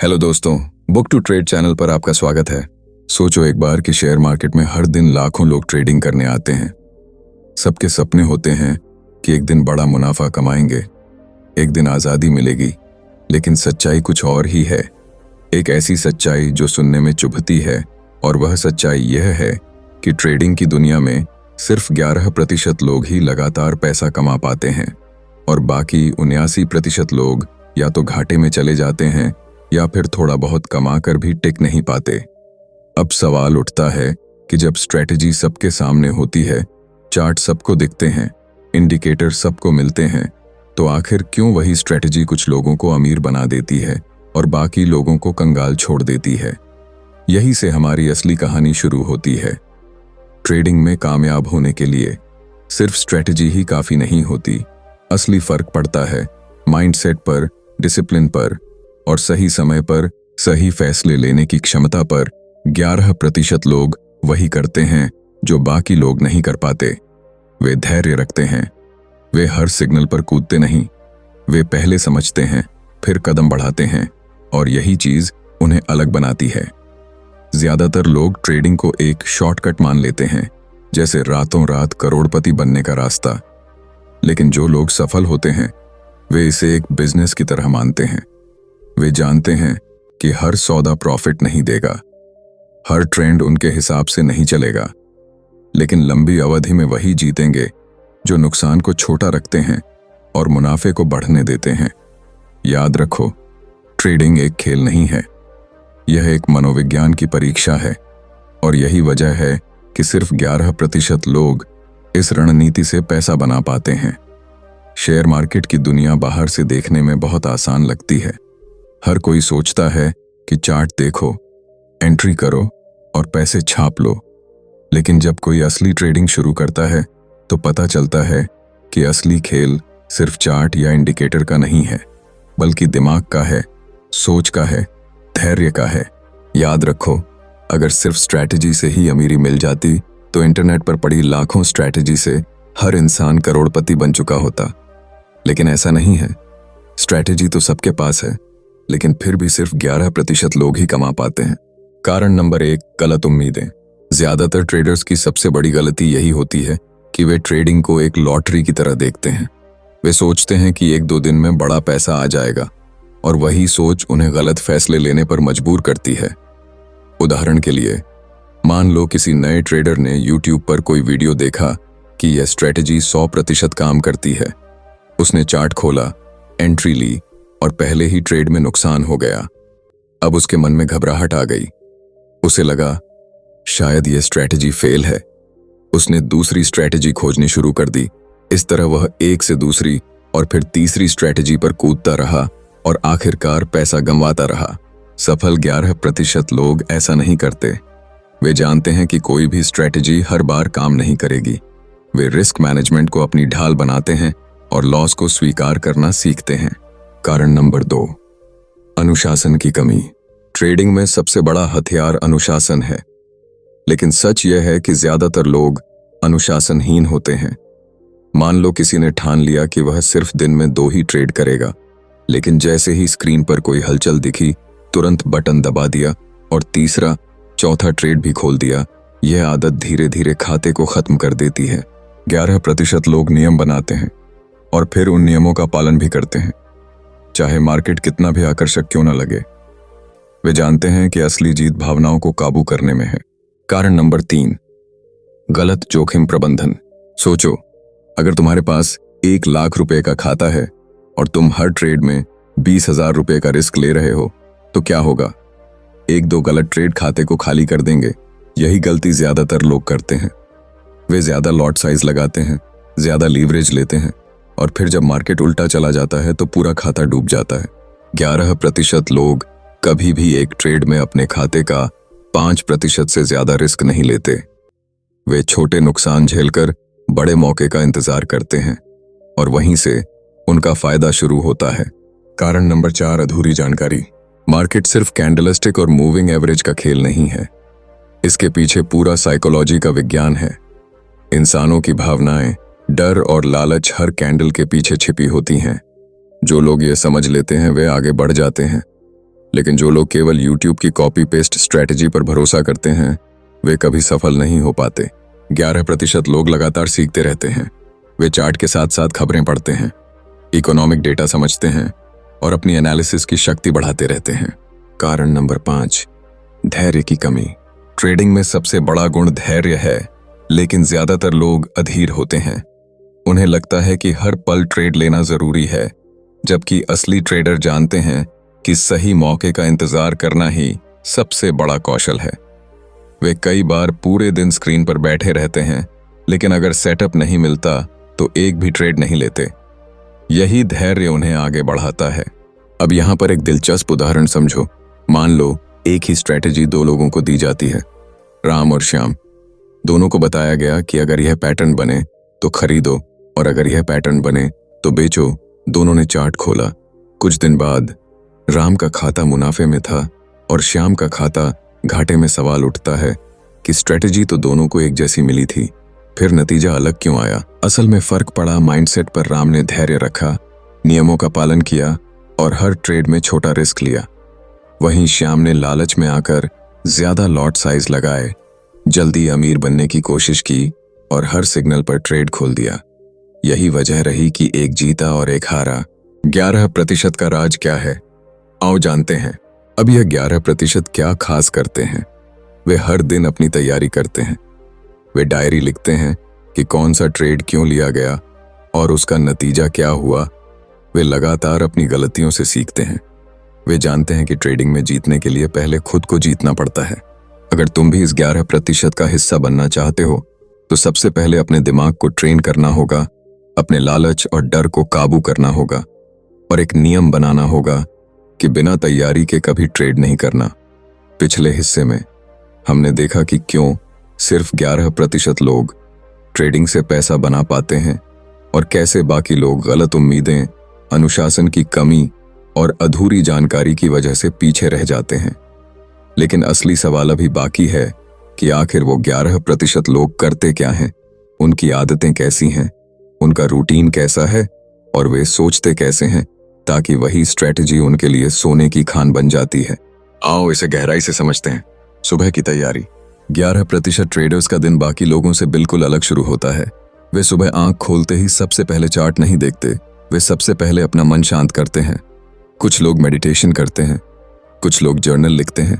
Hello दोस्तों, book to trade channel पर आपका स्वागत है। सोचो एक बार कि शेयर मार्केट में हर दिन लाखों लोग ट्रेडिंग करने आते हैं। सबके सपने होते हैं कि एक दिन बड़ा मुनाफा कमाएंगे, एक दिन आज़ादी मिलेगी, लेकिन सच्चाई कुछ और ही है। एक ऐसी सच्चाई जो सुनने में चुभती है, और वह सच्चाई यह है कि ट्रेडिंग की दुनिया में सिर्फ 11% लोग ही लगातार पैसा कमा पाते हैं और बाकी 79% लोग या तो घाटे में चले जाते हैं या फिर थोड़ा बहुत कमाकर भी टिक नहीं पाते। अब सवाल उठता है कि जब स्ट्रेटजी सबके सामने होती है, चार्ट सबको दिखते हैं, इंडिकेटर सबको मिलते हैं, तो आखिर क्यों वही स्ट्रेटजी कुछ लोगों को अमीर बना देती है और बाकी लोगों को कंगाल छोड़ देती है? यही से हमारी असली कहानी शुरू होती है। ट्रेडिंग में कामयाब होने के लिए सिर्फ स्ट्रेटजी ही काफी नहीं होती। असली फर्क पड़ता है माइंडसेट पर, डिसिप्लिन पर और सही समय पर सही फैसले लेने की क्षमता पर। 11% लोग वही करते हैं जो बाकी लोग नहीं कर पाते। वे धैर्य रखते हैं, वे हर सिग्नल पर कूदते नहीं, वे पहले समझते हैं फिर कदम बढ़ाते हैं, और यही चीज उन्हें अलग बनाती है। ज्यादातर लोग ट्रेडिंग को एक शॉर्टकट मान लेते हैं, जैसे रातों रात करोड़पति बनने का रास्ता। लेकिन जो लोग सफल होते हैं वे इसे एक बिजनेस की तरह मानते हैं। वे जानते हैं कि हर सौदा प्रॉफिट नहीं देगा, हर ट्रेंड उनके हिसाब से नहीं चलेगा, लेकिन लंबी अवधि में वही जीतेंगे जो नुकसान को छोटा रखते हैं और मुनाफे को बढ़ने देते हैं। याद रखो, ट्रेडिंग एक खेल नहीं है, यह एक मनोविज्ञान की परीक्षा है, और यही वजह है कि सिर्फ 11% लोग इस रणनीति से पैसा बना पाते हैं। शेयर मार्केट की दुनिया बाहर से देखने में बहुत आसान लगती है। हर कोई सोचता है कि चार्ट देखो, एंट्री करो और पैसे छाप लो। लेकिन जब कोई असली ट्रेडिंग शुरू करता है तो पता चलता है कि असली खेल सिर्फ चार्ट या इंडिकेटर का नहीं है, बल्कि दिमाग का है, सोच का है, धैर्य का है। याद रखो, अगर सिर्फ स्ट्रैटेजी से ही अमीरी मिल जाती तो इंटरनेट पर पड़ी लाखों स्ट्रैटेजी से हर इंसान करोड़पति बन चुका होता। लेकिन ऐसा नहीं है। स्ट्रैटेजी तो सबके पास है, लेकिन फिर भी सिर्फ 11% लोग ही कमा पाते हैं। कारण नंबर 1, गलत उम्मीदें। ज्यादातर ट्रेडर्स की सबसे बड़ी गलती यही होती है कि वे ट्रेडिंग को एक लॉटरी की तरह देखते हैं। वे सोचते हैं कि 1-2 दिन में बड़ा पैसा आ जाएगा, और वही सोच उन्हें गलत फैसले लेने पर मजबूर करती है। उदाहरण के लिए, मान लो किसी नए ट्रेडर ने YouTube पर कोई वीडियो देखा कि यह स्ट्रेटजी 100% काम करती है। उसने चार्ट खोला, एंट्री ली और पहले ही ट्रेड में नुकसान हो गया। अब उसके मन में घबराहट आ गई। उसे लगा शायद यह स्ट्रेटजी फेल है। उसने दूसरी स्ट्रेटजी खोजनी शुरू कर दी। इस तरह वह एक से दूसरी और फिर तीसरी स्ट्रेटजी पर कूदता रहा और आखिरकार पैसा गंवाता रहा। सफल 11% लोग ऐसा नहीं करते। वे जानते हैं कि कोई भी स्ट्रेटजी हर बार काम नहीं करेगी। वे रिस्क मैनेजमेंट को अपनी ढाल बनाते हैं और लॉस को स्वीकार करना सीखते हैं। कारण नंबर 2, अनुशासन की कमी। ट्रेडिंग में सबसे बड़ा हथियार अनुशासन है, लेकिन सच यह है कि ज्यादातर लोग अनुशासनहीन होते हैं। मान लो किसी ने ठान लिया कि वह सिर्फ दिन में 2 ही ट्रेड करेगा, लेकिन जैसे ही स्क्रीन पर कोई हलचल दिखी तुरंत बटन दबा दिया और तीसरा, चौथा ट्रेड भी खोल दिया। यह आदत धीरे धीरे खाते को खत्म कर देती है। 11% लोग नियम बनाते हैं और फिर उन नियमों का पालन भी करते हैं, चाहे मार्केट कितना भी आकर्षक क्यों न लगे। वे जानते हैं कि असली जीत भावनाओं को काबू करने में है। कारण नंबर 3, गलत जोखिम प्रबंधन। सोचो, अगर तुम्हारे पास 1 लाख रुपए का खाता है और तुम हर ट्रेड में 20,000 रुपए का रिस्क ले रहे हो, तो क्या होगा? 1-2 गलत ट्रेड खाते को खाली कर देंगे। यही गलती ज्यादातर लोग करते हैं। वे ज्यादा लॉट साइज लगाते हैं, ज्यादा लीवरेज लेते हैं, और फिर जब मार्केट उल्टा चला जाता है तो पूरा खाता डूब जाता है। 11% लोग कभी भी एक ट्रेड में अपने खाते का 5% से ज्यादा रिस्क नहीं लेते। वे छोटे नुकसान झेलकर बड़े मौके का इंतजार करते हैं, और वहीं से उनका फायदा शुरू होता है। कारण नंबर 4, अधूरी जानकारी। मार्केट सिर्फ कैंडलस्टिक और मूविंग एवरेज का खेल नहीं है। इसके पीछे पूरा साइकोलॉजी का विज्ञान है। इंसानों की भावनाएं, डर और लालच हर कैंडल के पीछे छिपी होती हैं। जो लोग ये समझ लेते हैं वे आगे बढ़ जाते हैं, लेकिन जो लोग केवल यूट्यूब की कॉपी पेस्ट स्ट्रैटेजी पर भरोसा करते हैं वे कभी सफल नहीं हो पाते। 11% लोग लगातार सीखते रहते हैं। वे चार्ट के साथ साथ खबरें पढ़ते हैं, इकोनॉमिक डेटा समझते हैं और अपनी एनालिसिस की शक्ति बढ़ाते रहते हैं। कारण नंबर 5, धैर्य की कमी। ट्रेडिंग में सबसे बड़ा गुण धैर्य है, लेकिन ज्यादातर लोग अधीर होते हैं। उन्हें लगता है कि हर पल ट्रेड लेना जरूरी है, जबकि असली ट्रेडर जानते हैं कि सही मौके का इंतजार करना ही सबसे बड़ा कौशल है। वे कई बार पूरे दिन स्क्रीन पर बैठे रहते हैं, लेकिन अगर सेटअप नहीं मिलता तो एक भी ट्रेड नहीं लेते। यही धैर्य उन्हें आगे बढ़ाता है। अब यहाँ पर एक दिलचस्प उदाहरण समझो। मान लो एक ही स्ट्रैटेजी 2 लोगों को दी जाती है, राम और श्याम। दोनों को बताया गया कि अगर यह पैटर्न बने तो खरीदो और अगर यह पैटर्न बने तो बेचो। दोनों ने चार्ट खोला। कुछ दिन बाद राम का खाता मुनाफे में था और श्याम का खाता घाटे में। सवाल उठता है कि स्ट्रैटेजी तो दोनों को एक जैसी मिली थी, फिर नतीजा अलग क्यों आया? असल में फर्क पड़ा माइंडसेट पर। राम ने धैर्य रखा, नियमों का पालन किया और हर ट्रेड में छोटा रिस्क लिया। वहीं श्याम ने लालच में आकर ज्यादा लॉट साइज लगाए, जल्दी अमीर बनने की कोशिश की और हर सिग्नल पर ट्रेड खोल दिया। यही वजह रही कि एक जीता और एक हारा। 11% का राज क्या है? आओ जानते हैं। अब यह 11% क्या खास करते हैं? वे हर दिन अपनी तैयारी करते हैं। वे डायरी लिखते हैं कि कौन सा ट्रेड क्यों लिया गया और उसका नतीजा क्या हुआ। वे लगातार अपनी गलतियों से सीखते हैं। वे जानते हैं कि ट्रेडिंग में जीतने के लिए पहले खुद को जीतना पड़ता है। अगर तुम भी इस 11% का हिस्सा बनना चाहते हो तो सबसे पहले अपने दिमाग को ट्रेन करना होगा, अपने लालच और डर को काबू करना होगा और एक नियम बनाना होगा कि बिना तैयारी के कभी ट्रेड नहीं करना। पिछले हिस्से में हमने देखा कि क्यों सिर्फ 11% लोग ट्रेडिंग से पैसा बना पाते हैं और कैसे बाकी लोग गलत उम्मीदें, अनुशासन की कमी और अधूरी जानकारी की वजह से पीछे रह जाते हैं। लेकिन असली सवाल अभी बाकी है कि आखिर वो 11% लोग करते क्या हैं, उनकी आदतें कैसी हैं, उनका रूटीन कैसा है और वे सोचते कैसे हैं, ताकि वही स्ट्रैटेजी उनके लिए सोने की खान बन जाती है। आओ इसे गहराई से समझते हैं। सुबह की तैयारी। 11% ट्रेडर्स का दिन बाकी लोगों से बिल्कुल अलग शुरू होता है। वे सुबह आंख खोलते ही सबसे पहले चार्ट नहीं देखते, वे सबसे पहले अपना मन शांत करते हैं। कुछ लोग मेडिटेशन करते हैं, कुछ लोग जर्नल लिखते हैं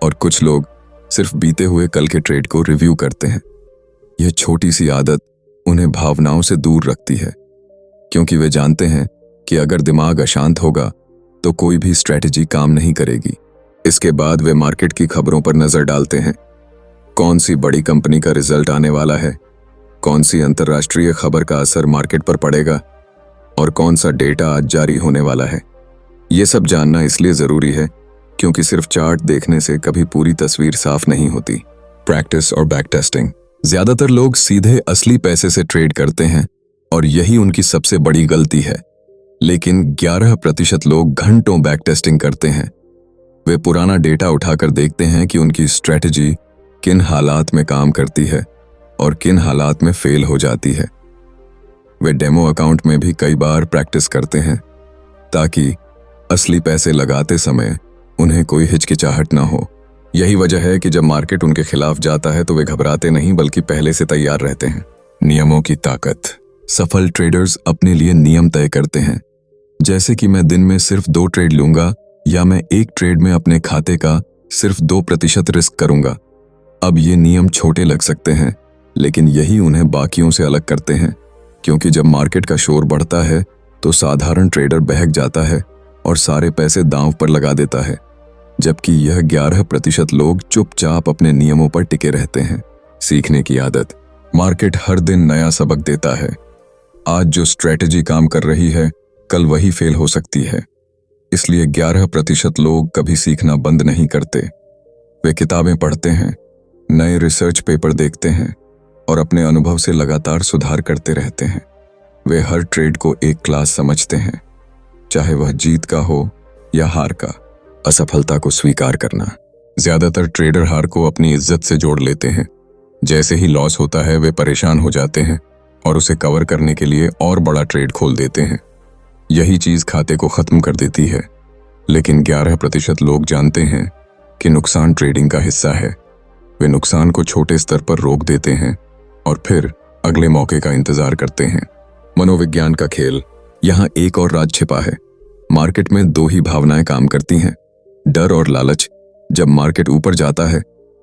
और कुछ लोग सिर्फ बीते हुए कल के ट्रेड को रिव्यू करते हैं। यह छोटी सी आदत उन्हें भावनाओं से दूर रखती है, क्योंकि वे जानते हैं कि अगर दिमाग अशांत होगा तो कोई भी स्ट्रैटेजी काम नहीं करेगी। इसके बाद वे मार्केट की खबरों पर नजर डालते हैं। कौन सी बड़ी कंपनी का रिजल्ट आने वाला है, कौन सी अंतर्राष्ट्रीय खबर का असर मार्केट पर पड़ेगा और कौन सा डेटा आज जारी होने वाला है। ये सब जानना इसलिए जरूरी है क्योंकि सिर्फ चार्ट देखने से कभी पूरी तस्वीर साफ नहीं होती। प्रैक्टिस और बैक टेस्टिंग। ज्यादातर लोग सीधे असली पैसे से ट्रेड करते हैं और यही उनकी सबसे बड़ी गलती है। लेकिन 11% लोग घंटों बैक टेस्टिंग करते हैं। वे पुराना डेटा उठाकर देखते हैं कि उनकी स्ट्रैटेजी किन हालात में काम करती है और किन हालात में फेल हो जाती है। वे डेमो अकाउंट में भी कई बार प्रैक्टिस करते हैं ताकि असली पैसे लगाते समय उन्हें कोई हिचकिचाहट ना हो। यही वजह है कि जब मार्केट उनके खिलाफ जाता है तो वे घबराते नहीं बल्कि पहले से तैयार रहते हैं। नियमों की ताकत। सफल ट्रेडर्स अपने लिए नियम तय करते हैं, जैसे कि मैं दिन में सिर्फ 2 ट्रेड लूंगा या मैं एक ट्रेड में अपने खाते का सिर्फ 2% रिस्क करूंगा। अब ये नियम छोटे लग सकते हैं, लेकिन यही उन्हें बाकियों से अलग करते हैं, क्योंकि जब मार्केट का शोर बढ़ता है तो साधारण ट्रेडर बहक जाता है और सारे पैसे दांव पर लगा देता है, जबकि यह 11% लोग चुपचाप अपने नियमों पर टिके रहते हैं। सीखने की आदत। मार्केट हर दिन नया सबक देता है। आज जो स्ट्रैटेजी काम कर रही है कल वही फेल हो सकती है। इसलिए 11% लोग कभी सीखना बंद नहीं करते। वे किताबें पढ़ते हैं, नए रिसर्च पेपर देखते हैं और अपने अनुभव से लगातार सुधार करते रहते हैं। वे हर ट्रेड को एक क्लास समझते हैं, चाहे वह जीत का हो या हार का। असफलता को स्वीकार करना। ज्यादातर ट्रेडर हार को अपनी इज्जत से जोड़ लेते हैं। जैसे ही लॉस होता है वे परेशान हो जाते हैं और उसे कवर करने के लिए और बड़ा ट्रेड खोल देते हैं। यही चीज खाते को खत्म कर देती है। लेकिन 11% लोग जानते हैं कि नुकसान ट्रेडिंग का हिस्सा है। वे नुकसान को छोटे स्तर पर रोक देते हैं और फिर अगले मौके का इंतजार करते हैं। मनोविज्ञान का खेल। यहाँ एक और राज छिपा है। मार्केट में दो ही भावनाएं काम करती हैं, डर और लालच। जब मार्केट ऊपर जाता है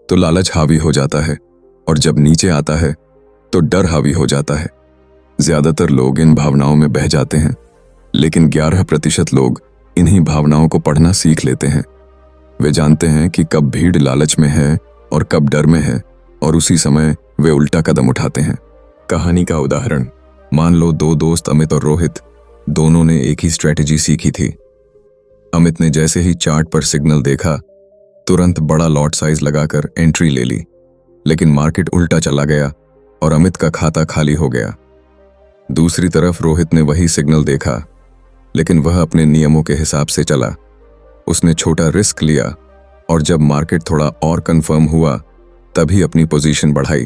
तो लालच हावी हो जाता है और जब नीचे आता है तो डर हावी हो जाता है। ज्यादातर लोग इन भावनाओं में बह जाते हैं, लेकिन 11% लोग इन्हीं भावनाओं को पढ़ना सीख लेते हैं। वे जानते हैं कि कब भीड़ लालच में है और कब डर में है, और उसी समय वे उल्टा कदम उठाते हैं। कहानी का उदाहरण। मान लो दो दोस्त अमित और रोहित, दोनों ने एक ही स्ट्रेटेजी सीखी थी। अमित ने जैसे ही चार्ट पर सिग्नल देखा, तुरंत बड़ा लॉट साइज लगाकर एंट्री ले ली, लेकिन मार्केट उल्टा चला गया और अमित का खाता खाली हो गया। दूसरी तरफ रोहित ने वही सिग्नल देखा, लेकिन वह अपने नियमों के हिसाब से चला। उसने छोटा रिस्क लिया और जब मार्केट थोड़ा और कंफर्म हुआ तभी अपनी पोजीशन बढ़ाई।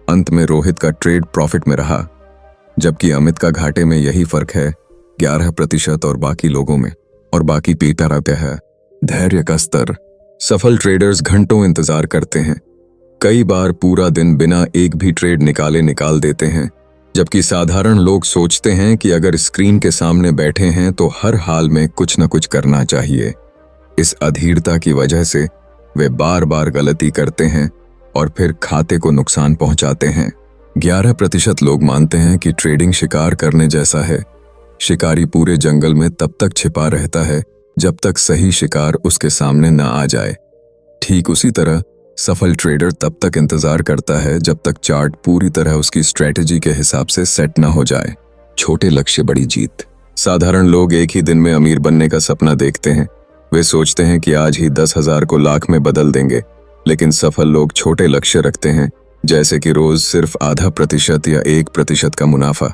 अंत में रोहित का ट्रेड प्रॉफिट में रहा, जबकि अमित का घाटे में। यही फर्क है 11% और बाकी लोगों में। और बाकी पीता रहता है धैर्य का स्तर। सफल ट्रेडर्स घंटों इंतजार करते हैं, कई बार पूरा दिन बिना एक भी ट्रेड निकाल देते हैं, जबकि साधारण लोग सोचते हैं कि अगर स्क्रीन के सामने बैठे हैं तो हर हाल में कुछ न कुछ करना चाहिए। इस अधीरता की वजह से वे बार बार गलती करते हैं और फिर खाते को नुकसान पहुंचाते हैं। 11% लोग मानते हैं कि ट्रेडिंग शिकार करने जैसा है। शिकारी पूरे जंगल में तब तक छिपा रहता है जब तक सही शिकार उसके सामने न आ जाए। ठीक उसी तरह सफल ट्रेडर तब तक इंतजार करता है जब तक चार्ट पूरी तरह उसकी स्ट्रेटेजी के हिसाब से सेट न हो जाए। छोटे लक्ष्य बड़ी जीत। साधारण लोग एक ही दिन में अमीर बनने का सपना देखते हैं। वे सोचते हैं कि आज ही 10,000 को लाख में बदल देंगे, लेकिन सफल लोग छोटे लक्ष्य रखते हैं, जैसे कि रोज सिर्फ 0.5% या 1% का मुनाफा।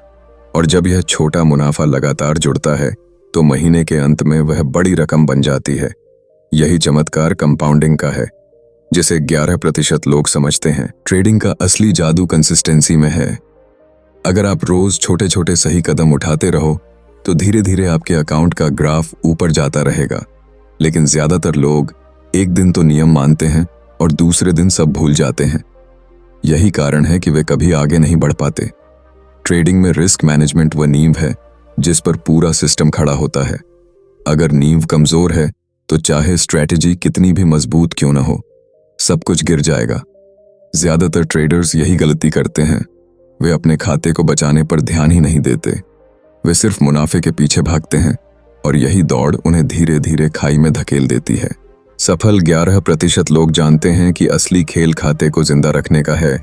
और जब यह छोटा मुनाफा लगातार जुड़ता है तो महीने के अंत में वह बड़ी रकम बन जाती है। यही चमत्कार कंपाउंडिंग का है, जिसे 11% लोग समझते हैं। ट्रेडिंग का असली जादू कंसिस्टेंसी में है। अगर आप रोज छोटे छोटे सही कदम उठाते रहो तो धीरे धीरे आपके अकाउंट का ग्राफ ऊपर जाता रहेगा। लेकिन ज्यादातर लोग एक दिन तो नियम मानते हैं और दूसरे दिन सब भूल जाते हैं। यही कारण है कि वे कभी आगे नहीं बढ़ पाते। ट्रेडिंग में रिस्क मैनेजमेंट वह नींव है जिस पर पूरा सिस्टम खड़ा होता है। अगर नींव कमजोर है तो चाहे स्ट्रैटेजी कितनी भी मजबूत क्यों न हो, सब कुछ गिर जाएगा। ज्यादातर ट्रेडर्स यही गलती करते हैं। वे अपने खाते को बचाने पर ध्यान ही नहीं देते। वे सिर्फ मुनाफे के पीछे भागते हैं और यही दौड़ उन्हें धीरे धीरे खाई में धकेल देती है। सफल 11% लोग जानते हैं कि असली खेल खाते को जिंदा रखने का है।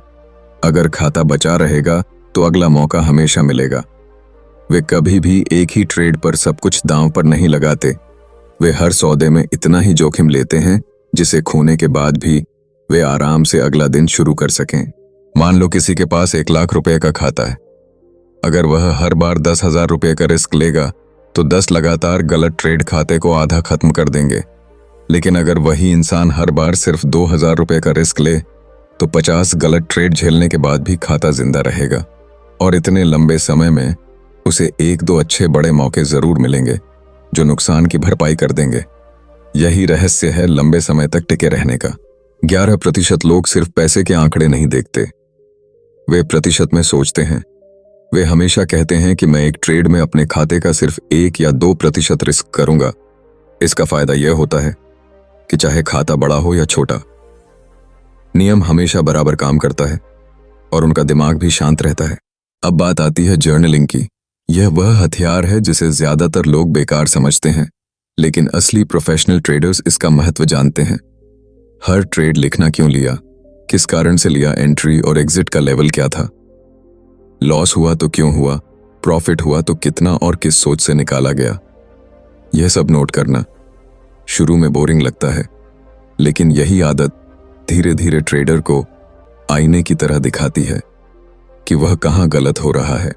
अगर खाता बचा रहेगा तो अगला मौका हमेशा मिलेगा। वे कभी भी एक ही ट्रेड पर सब कुछ दांव पर नहीं लगाते। वे हर सौदे में इतना ही जोखिम लेते हैं जिसे खोने के बाद भी वे आराम से अगला दिन शुरू कर सकें। मान लो किसी के पास 1 लाख रुपए का खाता है। अगर वह हर बार 10,000 रुपए का रिस्क लेगा तो 10 लगातार गलत ट्रेड खाते को आधा खत्म कर देंगे। लेकिन अगर वही इंसान हर बार सिर्फ 2,000 रुपए का रिस्क ले तो 50 गलत ट्रेड झेलने के बाद भी खाता जिंदा रहेगा। और इतने लंबे समय में उसे 1-2 अच्छे बड़े मौके जरूर मिलेंगे जो नुकसान की भरपाई कर देंगे। यही रहस्य है लंबे समय तक टिके रहने का। 11% लोग सिर्फ पैसे के आंकड़े नहीं देखते, वे प्रतिशत में सोचते हैं। वे हमेशा कहते हैं कि मैं एक ट्रेड में अपने खाते का सिर्फ 1 या 2% रिस्क करूंगा। इसका फायदा यह होता है कि चाहे खाता बड़ा हो या छोटा, नियम हमेशा बराबर काम करता है और उनका दिमाग भी शांत रहता है। अब बात आती है जर्नलिंग की। यह वह हथियार है जिसे ज्यादातर लोग बेकार समझते हैं, लेकिन असली प्रोफेशनल ट्रेडर्स इसका महत्व जानते हैं। हर ट्रेड लिखना क्यों लिया, किस कारण से लिया, एंट्री और एग्जिट का लेवल क्या था, लॉस हुआ तो क्यों हुआ, प्रॉफिट हुआ तो कितना और किस सोच से निकाला गया। यह सब नोट करना शुरू में बोरिंग लगता है, लेकिन यही आदत धीरे धीरे ट्रेडर को आईने की तरह दिखाती है कि वह कहाँ गलत हो रहा है।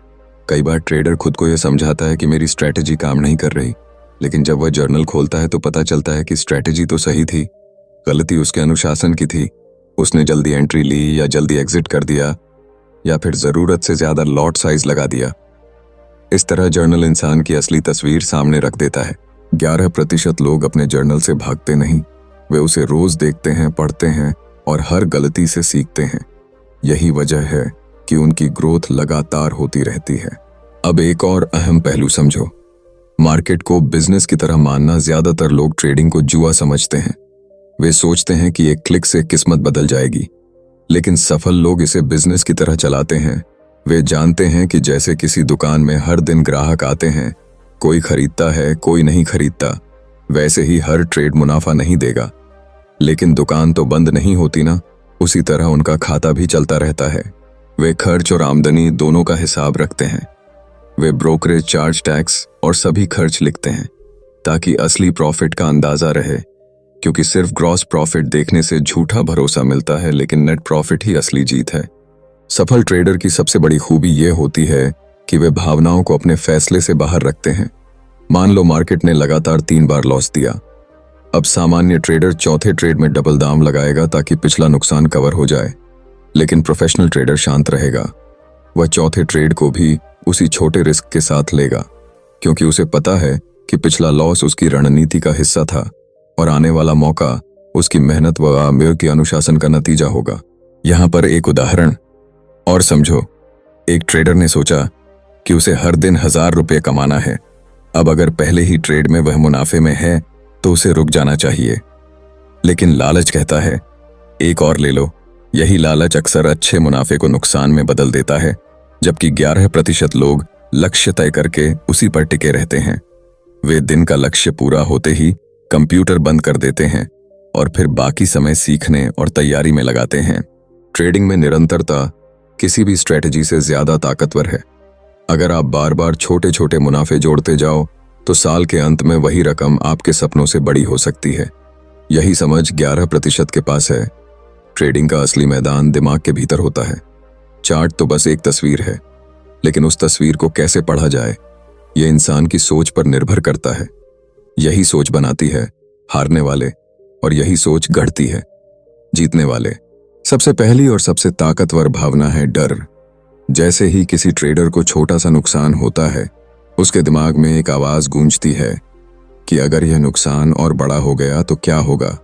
कई बार ट्रेडर खुद को यह समझाता है कि मेरी स्ट्रैटेजी काम नहीं कर रही, लेकिन जब वह जर्नल खोलता है तो पता चलता है कि स्ट्रैटेजी तो सही थी, गलती उसके अनुशासन की थी। उसने जल्दी एंट्री ली या जल्दी एग्जिट कर दिया या फिर जरूरत से ज्यादा लॉट साइज लगा दिया। इस तरह जर्नल इंसान की असली तस्वीर सामने रख देता है। 11% लोग अपने जर्नल से भागते नहीं, वे उसे रोज देखते हैं, पढ़ते हैं और हर गलती से सीखते हैं। यही वजह है कि उनकी ग्रोथ लगातार होती रहती है। अब एक और अहम पहलू समझो। मार्केट को बिजनेस की तरह मानना ज्यादातर लोग ट्रेडिंग को जुआ समझते हैं। वे सोचते हैं कि एक क्लिक से किस्मत बदल जाएगी, लेकिन सफल लोग इसे बिजनेस की तरह चलाते हैं। वे जानते हैं कि जैसे किसी दुकान में हर दिन ग्राहक आते हैं, कोई खरीदता है, कोई नहीं खरीदता, वैसे ही हर ट्रेड मुनाफा नहीं देगा। लेकिन दुकान तो बंद नहीं होती ना, उसी तरह उनका खाता भी चलता रहता है। वे खर्च और आमदनी दोनों का हिसाब रखते हैं। वे ब्रोकरेज चार्ज, टैक्स और सभी खर्च लिखते हैं ताकि असली प्रॉफिट का अंदाजा रहे, क्योंकि सिर्फ ग्रॉस प्रॉफिट देखने से झूठा भरोसा मिलता है, लेकिन नेट प्रॉफिट ही असली जीत है। सफल ट्रेडर की सबसे बड़ी खूबी यह होती है कि वे भावनाओं को अपने फैसले से बाहर रखते हैं। मान लो मार्केट ने लगातार 3 बार लॉस दिया। अब सामान्य ट्रेडर चौथे ट्रेड में डबल दाम लगाएगा ताकि पिछला नुकसान कवर हो जाए, लेकिन प्रोफेशनल ट्रेडर शांत रहेगा। वह चौथे ट्रेड को भी उसी छोटे रिस्क के साथ लेगा, क्योंकि उसे पता है कि पिछला लॉस उसकी रणनीति का हिस्सा था और आने वाला मौका उसकी मेहनत व आमेर के अनुशासन का नतीजा होगा। यहाँ पर एक उदाहरण और समझो। एक ट्रेडर ने सोचा कि उसे हर दिन 1000 रुपये कमाना है। अब अगर पहले ही ट्रेड में वह मुनाफे में है तो उसे रुक जाना चाहिए, लेकिन लालच कहता है एक और ले लो। यही लालच अक्सर अच्छे मुनाफे को नुकसान में बदल देता है, जबकि 11% लोग लक्ष्य तय करके उसी पर टिके रहते हैं। वे दिन का लक्ष्य पूरा होते ही कंप्यूटर बंद कर देते हैं और फिर बाकी समय सीखने और तैयारी में लगाते हैं। ट्रेडिंग में निरंतरता किसी भी स्ट्रेटजी से ज्यादा ताकतवर है। अगर आप बार बार छोटे छोटे मुनाफे जोड़ते जाओ तो साल के अंत में वही रकम आपके सपनों से बड़ी हो सकती है। यही समझ 11% के पास है। ट्रेडिंग का असली मैदान दिमाग के भीतर होता है। चार्ट तो बस एक तस्वीर है, लेकिन उस तस्वीर को कैसे पढ़ा जाए, यह इंसान की सोच पर निर्भर करता है। यही सोच बनाती है हारने वाले और यही सोच गढ़ती है जीतने वाले। सबसे पहली और सबसे ताकतवर भावना है डर। जैसे ही किसी ट्रेडर को छोटा सा नुकसान होता है, उसके दिमाग में एक आवाज गूंजती है कि अगर यह नुकसान और बड़ा हो गया तो क्या होगा।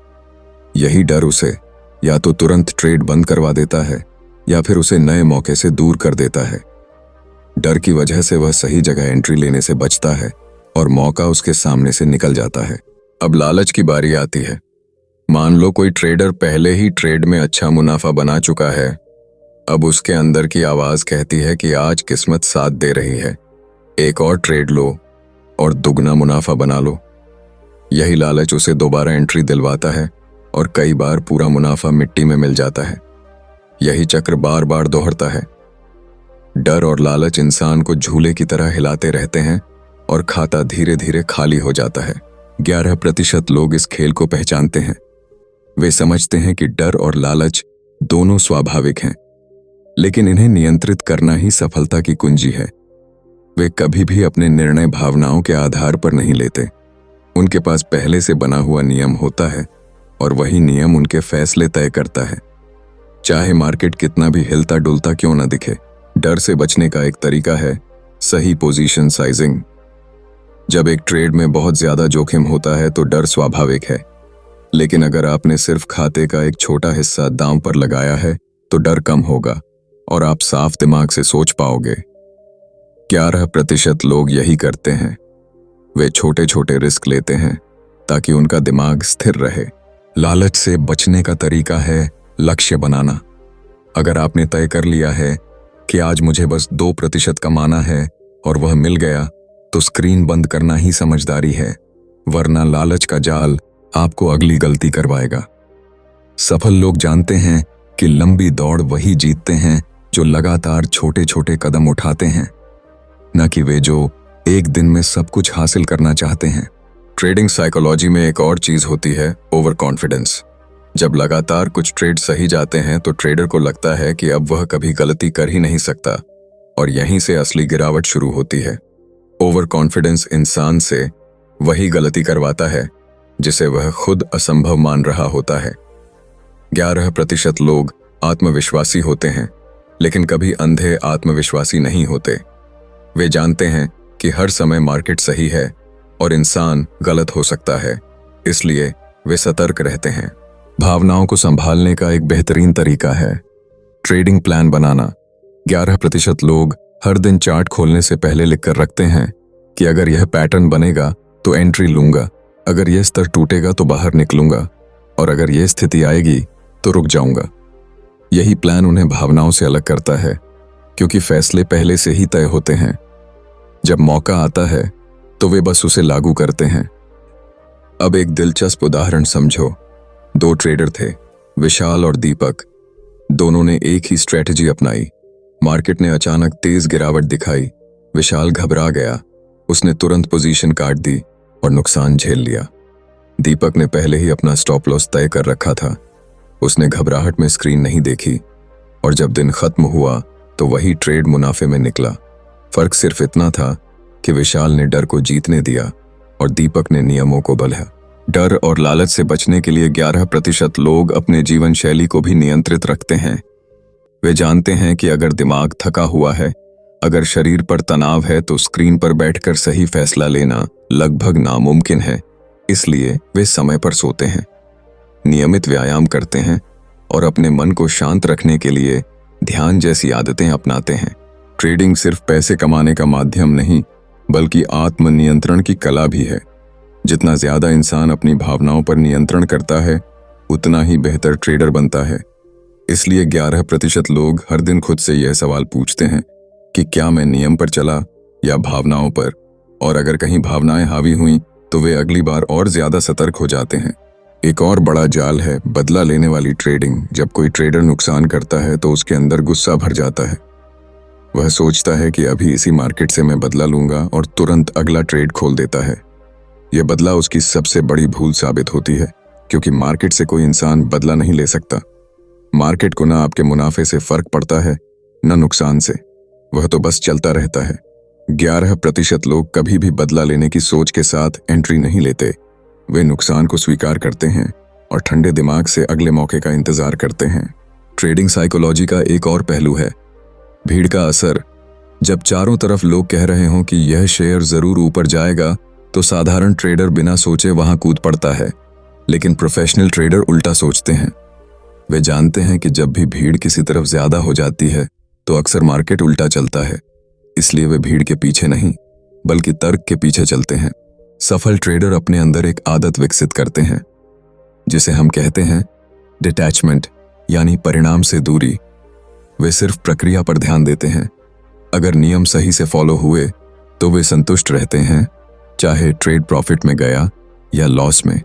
यही डर उसे या तो तुरंत ट्रेड बंद करवा देता है या फिर उसे नए मौके से दूर कर देता है। डर की वजह से वह सही जगह एंट्री लेने से बचता है और मौका उसके सामने से निकल जाता है। अब लालच की बारी आती है। मान लो कोई ट्रेडर पहले ही ट्रेड में अच्छा मुनाफा बना चुका है। अब उसके अंदर की आवाज कहती है कि आज किस्मत साथ दे रही है, एक और ट्रेड लो और दुगना मुनाफा बना लो। यही लालच उसे दोबारा एंट्री दिलवाता है और कई बार पूरा मुनाफा मिट्टी में मिल जाता है। यही चक्र बार बार दोहरता है। डर और लालच इंसान को झूले की तरह हिलाते रहते हैं और खाता धीरे धीरे खाली हो जाता है। 11% लोग इस खेल को पहचानते हैं। वे समझते हैं कि डर और लालच दोनों स्वाभाविक हैं, लेकिन इन्हें नियंत्रित करना ही सफलता की कुंजी है। वे कभी भी अपने निर्णय भावनाओं के आधार पर नहीं लेते। उनके पास पहले से बना हुआ नियम होता है और वही नियम उनके फैसले तय करता है, चाहे मार्केट कितना भी हिलता डुलता क्यों न दिखे। डर से बचने का एक तरीका है सही पोजीशन साइजिंग। जब एक ट्रेड में बहुत ज्यादा जोखिम होता है तो डर स्वाभाविक है, लेकिन अगर आपने सिर्फ खाते का एक छोटा हिस्सा दांव पर लगाया है तो डर कम होगा और आप साफ दिमाग से सोच पाओगे। 11% लोग यही करते हैं। वे छोटे छोटे रिस्क लेते हैं ताकि उनका दिमाग स्थिर रहे। लालच से बचने का तरीका है लक्ष्य बनाना। अगर आपने तय कर लिया है कि आज मुझे बस 2% कमाना है और वह मिल गया, तो स्क्रीन बंद करना ही समझदारी है, वरना लालच का जाल आपको अगली गलती करवाएगा। सफल लोग जानते हैं कि लंबी दौड़ वही जीतते हैं जो लगातार छोटे छोटे कदम उठाते हैं, न कि वे जो एक दिन में सब कुछ हासिल करना चाहते हैं। ट्रेडिंग साइकोलॉजी में एक और चीज होती है ओवर कॉन्फिडेंस। जब लगातार कुछ ट्रेड सही जाते हैं तो ट्रेडर को लगता है कि अब वह कभी गलती कर ही नहीं सकता, और यहीं से असली गिरावट शुरू होती है। ओवर कॉन्फिडेंस इंसान से वही गलती करवाता है जिसे वह खुद असंभव मान रहा होता है। 11% लोग आत्मविश्वासी होते हैं, लेकिन कभी अंधे आत्मविश्वासी नहीं होते। वे जानते हैं कि हर समय मार्केट सही है, और इंसान गलत हो सकता है, इसलिए वे सतर्क रहते हैं। भावनाओं को संभालने का एक बेहतरीन तरीका है ट्रेडिंग प्लान बनाना। 11% लोग हर दिन चार्ट खोलने से पहले लिखकर रखते हैं कि अगर यह पैटर्न बनेगा तो एंट्री लूंगा, अगर यह स्तर टूटेगा तो बाहर निकलूंगा, और अगर यह स्थिति आएगी तो रुक जाऊंगा। यही प्लान उन्हें भावनाओं से अलग करता है, क्योंकि फैसले पहले से ही तय होते हैं। जब मौका आता है तो वे बस उसे लागू करते हैं। अब एक दिलचस्प उदाहरण समझो। 2 ट्रेडर थे, विशाल और दीपक। दोनों ने एक ही स्ट्रेटजी अपनाई। मार्केट ने अचानक तेज गिरावट दिखाई। विशाल घबरा गया, उसने तुरंत पोजीशन काट दी और नुकसान झेल लिया। दीपक ने पहले ही अपना स्टॉप लॉस तय कर रखा था। उसने घबराहट में स्क्रीन नहीं देखी, और जब दिन खत्म हुआ तो वही ट्रेड मुनाफे में निकला। फर्क सिर्फ इतना था कि विशाल ने डर को जीतने दिया और दीपक ने नियमों को बदला। डर और लालच से बचने के लिए 11% लोग अपने जीवन शैली को भी नियंत्रित रखते हैं। वे जानते हैं कि अगर दिमाग थका हुआ है, अगर शरीर पर तनाव है, तो स्क्रीन पर बैठकर सही फैसला लेना लगभग नामुमकिन है। इसलिए वे समय पर सोते हैं, नियमित व्यायाम करते हैं और अपने मन को शांत रखने के लिए ध्यान जैसी आदतें अपनाते हैं। ट्रेडिंग सिर्फ पैसे कमाने का माध्यम नहीं, बल्कि आत्मनियंत्रण की कला भी है। जितना ज्यादा इंसान अपनी भावनाओं पर नियंत्रण करता है, उतना ही बेहतर ट्रेडर बनता है। इसलिए 11% लोग हर दिन खुद से यह सवाल पूछते हैं कि क्या मैं नियम पर चला या भावनाओं पर, और अगर कहीं भावनाएं हावी हुई तो वे अगली बार और ज्यादा सतर्क हो जाते हैं। एक और बड़ा जाल है बदला लेने वाली ट्रेडिंग। जब कोई ट्रेडर नुकसान करता है तो उसके अंदर गुस्सा भर जाता है। वह सोचता है कि अभी इसी मार्केट से मैं बदला लूंगा, और तुरंत अगला ट्रेड खोल देता है। यह बदला उसकी सबसे बड़ी भूल साबित होती है, क्योंकि मार्केट से कोई इंसान बदला नहीं ले सकता। मार्केट को ना आपके मुनाफे से फर्क पड़ता है, न नुकसान से, वह तो बस चलता रहता है। 11% लोग कभी भी बदला लेने की सोच के साथ एंट्री नहीं लेते। वे नुकसान को स्वीकार करते हैं और ठंडे दिमाग से अगले मौके का इंतजार करते हैं। ट्रेडिंग साइकोलॉजी का एक और पहलू है भीड़ का असर। जब चारों तरफ लोग कह रहे हों कि यह शेयर जरूर ऊपर जाएगा, तो साधारण ट्रेडर बिना सोचे वहां कूद पड़ता है। लेकिन प्रोफेशनल ट्रेडर उल्टा सोचते हैं। वे जानते हैं कि जब भी भीड़ किसी तरफ ज्यादा हो जाती है तो अक्सर मार्केट उल्टा चलता है। इसलिए वे भीड़ के पीछे नहीं, बल्कि तर्क के पीछे चलते हैं। सफल ट्रेडर अपने अंदर एक आदत विकसित करते हैं, जिसे हम कहते हैं डिटैचमेंट, यानी परिणाम से दूरी। वे सिर्फ प्रक्रिया पर ध्यान देते हैं। अगर नियम सही से फॉलो हुए तो वे संतुष्ट रहते हैं, चाहे ट्रेड प्रॉफिट में गया या लॉस में,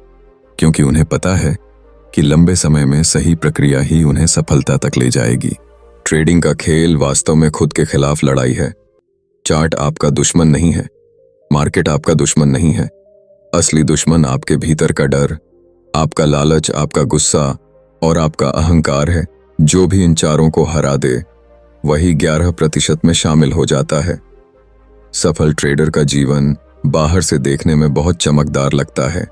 क्योंकि उन्हें पता है कि लंबे समय में सही प्रक्रिया ही उन्हें सफलता तक ले जाएगी। ट्रेडिंग का खेल वास्तव में खुद के खिलाफ लड़ाई है। चार्ट आपका दुश्मन नहीं है, मार्केट आपका दुश्मन नहीं है। असली दुश्मन आपके भीतर का डर, आपका लालच, आपका गुस्सा और आपका अहंकार है। जो भी इन चारों को हरा दे, वही 11% में शामिल हो जाता है। सफल ट्रेडर का जीवन बाहर से देखने में बहुत चमकदार लगता है।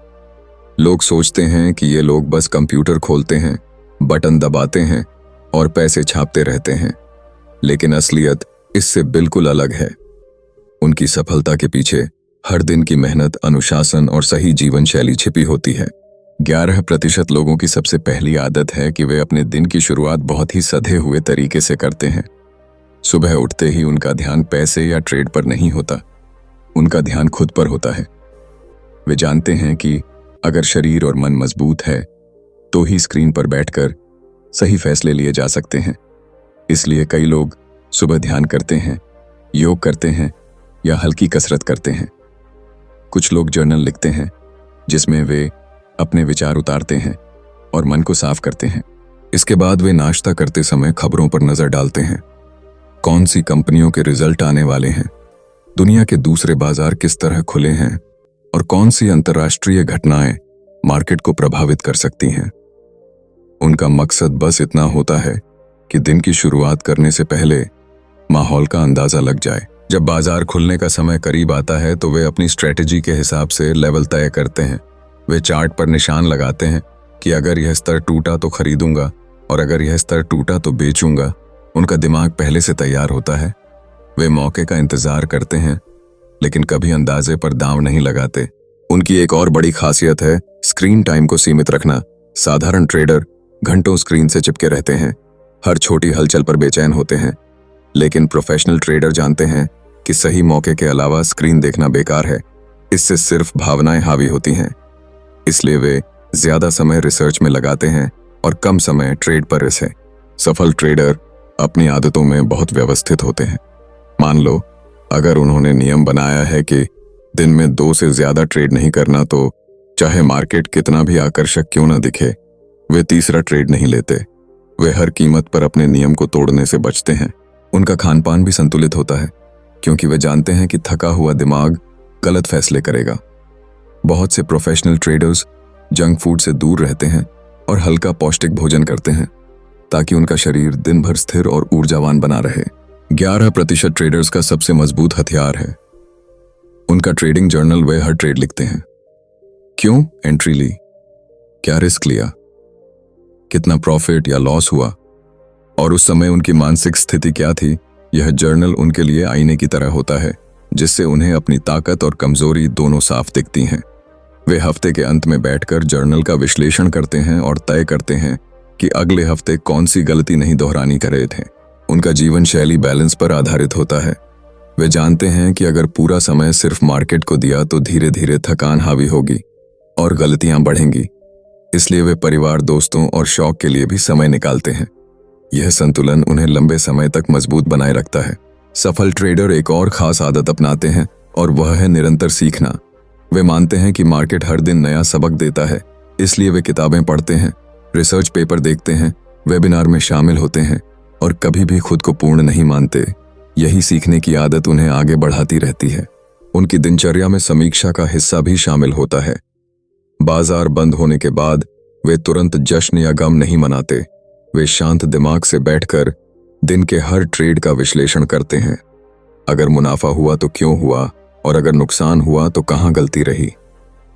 लोग सोचते हैं कि ये लोग बस कंप्यूटर खोलते हैं, बटन दबाते हैं और पैसे छापते रहते हैं, लेकिन असलियत इससे बिल्कुल अलग है। उनकी सफलता के पीछे हर दिन की मेहनत, अनुशासन और सही जीवन शैली छिपी होती है। 11% लोगों की सबसे पहली आदत है कि वे अपने दिन की शुरुआत बहुत ही सधे हुए तरीके से करते हैं। सुबह उठते ही उनका ध्यान पैसे या ट्रेड पर नहीं होता, उनका ध्यान खुद पर होता है। वे जानते हैं कि अगर शरीर और मन मजबूत है तो ही स्क्रीन पर बैठकर सही फैसले लिए जा सकते हैं। इसलिए कई लोग सुबह ध्यान करते हैं, योग करते हैं या हल्की कसरत करते हैं। कुछ लोग जर्नल लिखते हैं, जिसमें वे अपने विचार उतारते हैं और मन को साफ करते हैं। इसके बाद वे नाश्ता करते समय खबरों पर नजर डालते हैं। कौन सी कंपनियों के रिजल्ट आने वाले हैं, दुनिया के दूसरे बाजार किस तरह खुले हैं और कौन सी अंतर्राष्ट्रीय घटनाएं मार्केट को प्रभावित कर सकती हैं। उनका मकसद बस इतना होता है कि दिन की शुरुआत करने से पहले माहौल का अंदाजा लग जाए। जब बाजार खुलने का समय करीब आता है तो वे अपनी स्ट्रेटजी के हिसाब से लेवल तय करते हैं। वे चार्ट पर निशान लगाते हैं कि अगर यह स्तर टूटा तो खरीदूंगा और अगर यह स्तर टूटा तो बेचूंगा। उनका दिमाग पहले से तैयार होता है। वे मौके का इंतजार करते हैं लेकिन कभी अंदाजे पर दांव नहीं लगाते। उनकी एक और बड़ी खासियत है स्क्रीन टाइम को सीमित रखना। साधारण ट्रेडर घंटों स्क्रीन से चिपके रहते हैं, हर छोटी हलचल पर बेचैन होते हैं, लेकिन प्रोफेशनल ट्रेडर जानते हैं कि सही मौके के अलावा स्क्रीन देखना बेकार है। इससे सिर्फ भावनाएं हावी होती हैं। इसलिए वे ज्यादा समय रिसर्च में लगाते हैं और कम समय ट्रेड पर रिसे। सफल ट्रेडर अपनी आदतों में बहुत व्यवस्थित होते हैं। मान लो अगर उन्होंने नियम बनाया है कि दिन में 2 से ज्यादा ट्रेड नहीं करना, तो चाहे मार्केट कितना भी आकर्षक क्यों ना दिखे, वे तीसरा ट्रेड नहीं लेते। वे हर कीमत पर अपने नियम को तोड़ने से बचते हैं। उनका खान पान भी संतुलित होता है, क्योंकि वे जानते हैं कि थका हुआ दिमाग गलत फैसले करेगा। बहुत से प्रोफेशनल ट्रेडर्स जंक फूड से दूर रहते हैं और हल्का पौष्टिक भोजन करते हैं, ताकि उनका शरीर दिन भर स्थिर और ऊर्जावान बना रहे। 11% ट्रेडर्स का सबसे मजबूत हथियार है उनका ट्रेडिंग जर्नल। वे हर ट्रेड लिखते हैं, क्यों एंट्री ली, क्या रिस्क लिया, कितना प्रॉफिट या लॉस हुआ, और उस समय उनकी मानसिक स्थिति क्या थी। यह जर्नल उनके लिए आईने की तरह होता है, जिससे उन्हें अपनी ताकत और कमजोरी दोनों साफ दिखती हैं। वे हफ्ते के अंत में बैठकर जर्नल का विश्लेषण करते हैं और तय करते हैं कि अगले हफ्ते कौन सी गलती नहीं दोहरानी कर रहे थे। उनका जीवन शैली बैलेंस पर आधारित होता है। वे जानते हैं कि अगर पूरा समय सिर्फ मार्केट को दिया तो धीरे धीरे थकान हावी होगी और गलतियां बढ़ेंगी। इसलिए वे परिवार, दोस्तों और शौक के लिए भी समय निकालते हैं। यह संतुलन उन्हें लंबे समय तक मजबूत बनाए रखता है। सफल ट्रेडर एक और खास आदत अपनाते हैं और वह है निरंतर सीखना। वे मानते हैं कि मार्केट हर दिन नया सबक देता है, इसलिए वे किताबें पढ़ते हैं, रिसर्च पेपर देखते हैं, वेबिनार में शामिल होते हैं और कभी भी खुद को पूर्ण नहीं मानते। यही सीखने की आदत उन्हें आगे बढ़ाती रहती है। उनकी दिनचर्या में समीक्षा का हिस्सा भी शामिल होता है। बाजार बंद होने के बाद वे तुरंत जश्न या गम नहीं मनाते। वे शांत दिमाग से बैठकर दिन के हर ट्रेड का विश्लेषण करते हैं। अगर मुनाफा हुआ तो क्यों हुआ, और अगर नुकसान हुआ तो कहां गलती रही।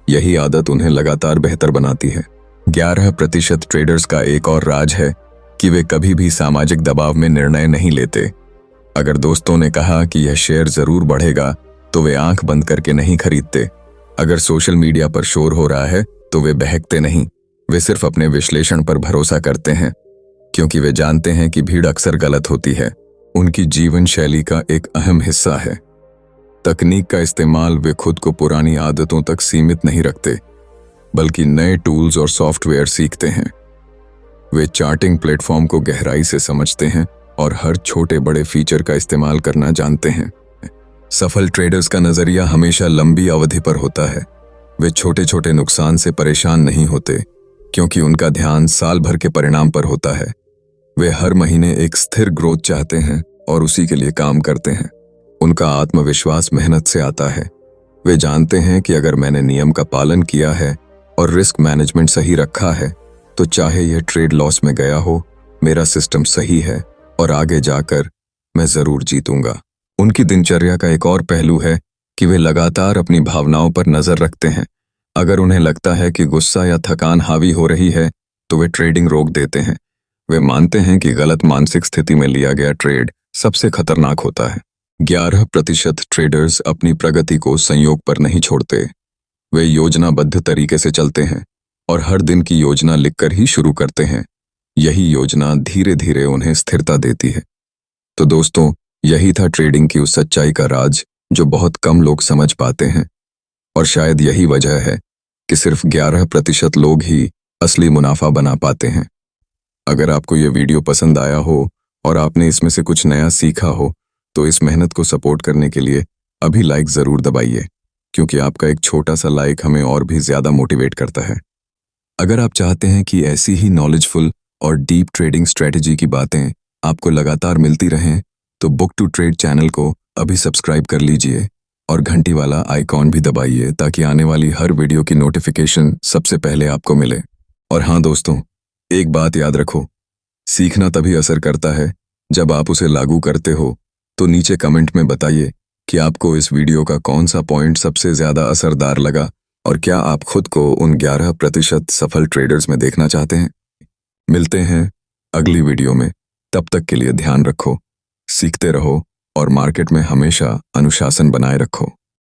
यही आदत उन्हें लगातार बेहतर बनाती है। 11% ट्रेडर्स का एक और राज है कि वे कभी भी सामाजिक दबाव में निर्णय नहीं लेते। अगर दोस्तों ने कहा कि यह शेयर जरूर बढ़ेगा, तो वे आंख बंद करके नहीं खरीदते। अगर सोशल मीडिया पर शोर हो रहा है तो वे बहकते नहीं। वे सिर्फ अपने विश्लेषण पर भरोसा करते हैं, क्योंकि वे जानते हैं कि भीड़ अक्सर गलत होती है। उनकी जीवन शैली का एक अहम हिस्सा है तकनीक का इस्तेमाल। वे खुद को पुरानी आदतों तक सीमित नहीं रखते, बल्कि नए टूल्स और सॉफ्टवेयर सीखते हैं। वे चार्टिंग प्लेटफॉर्म को गहराई से समझते हैं और हर छोटे बड़े फीचर का इस्तेमाल करना जानते हैं। सफल ट्रेडर्स का नजरिया हमेशा लंबी अवधि पर होता है। वे छोटे छोटे नुकसान से परेशान नहीं होते, क्योंकि उनका ध्यान साल भर के परिणाम पर होता है। वे हर महीने एक स्थिर ग्रोथ चाहते हैं और उसी के लिए काम करते हैं। उनका आत्मविश्वास मेहनत से आता है। वे जानते हैं कि अगर मैंने नियम का पालन किया है और रिस्क मैनेजमेंट सही रखा है, तो चाहे यह ट्रेड लॉस में गया हो, मेरा सिस्टम सही है और आगे जाकर मैं जरूर जीतूंगा। उनकी दिनचर्या का एक और पहलू है कि वे लगातार अपनी भावनाओं पर नजर रखते हैं। अगर उन्हें लगता है कि गुस्सा या थकान हावी हो रही है, तो वे ट्रेडिंग रोक देते हैं। वे मानते हैं कि गलत मानसिक स्थिति में लिया गया ट्रेड सबसे खतरनाक होता है। 11% ट्रेडर्स अपनी प्रगति को संयोग पर नहीं छोड़ते। वे योजनाबद्ध तरीके से चलते हैं और हर दिन की योजना लिखकर ही शुरू करते हैं। यही योजना धीरे धीरे उन्हें स्थिरता देती है। तो दोस्तों, यही था ट्रेडिंग की उस सच्चाई का राज जो बहुत कम लोग समझ पाते हैं, और शायद यही वजह है कि सिर्फ 11% लोग ही असली मुनाफा बना पाते हैं। अगर आपको यह वीडियो पसंद आया हो और आपने इसमें से कुछ नया सीखा हो, तो इस मेहनत को सपोर्ट करने के लिए अभी लाइक जरूर दबाइए, क्योंकि आपका एक छोटा सा लाइक हमें और भी ज्यादा मोटिवेट करता है। अगर आप चाहते हैं कि ऐसी ही नॉलेजफुल और डीप ट्रेडिंग स्ट्रेटेजी की बातें आपको लगातार मिलती रहें, तो बुक टू ट्रेड चैनल को अभी सब्सक्राइब कर लीजिए और घंटी वाला आइकॉन भी दबाइए, ताकि आने वाली हर वीडियो की नोटिफिकेशन सबसे पहले आपको मिले। और हाँ दोस्तों, एक बात याद रखो, सीखना तभी असर करता है जब आप उसे लागू करते हो। तो नीचे कमेंट में बताइए कि आपको इस वीडियो का कौन सा पॉइंट सबसे ज्यादा असरदार लगा, और क्या आप खुद को उन 11% सफल ट्रेडर्स में देखना चाहते हैं। मिलते हैं अगली वीडियो में। तब तक के लिए ध्यान रखो, सीखते रहो और मार्केट में हमेशा अनुशासन बनाए रखो।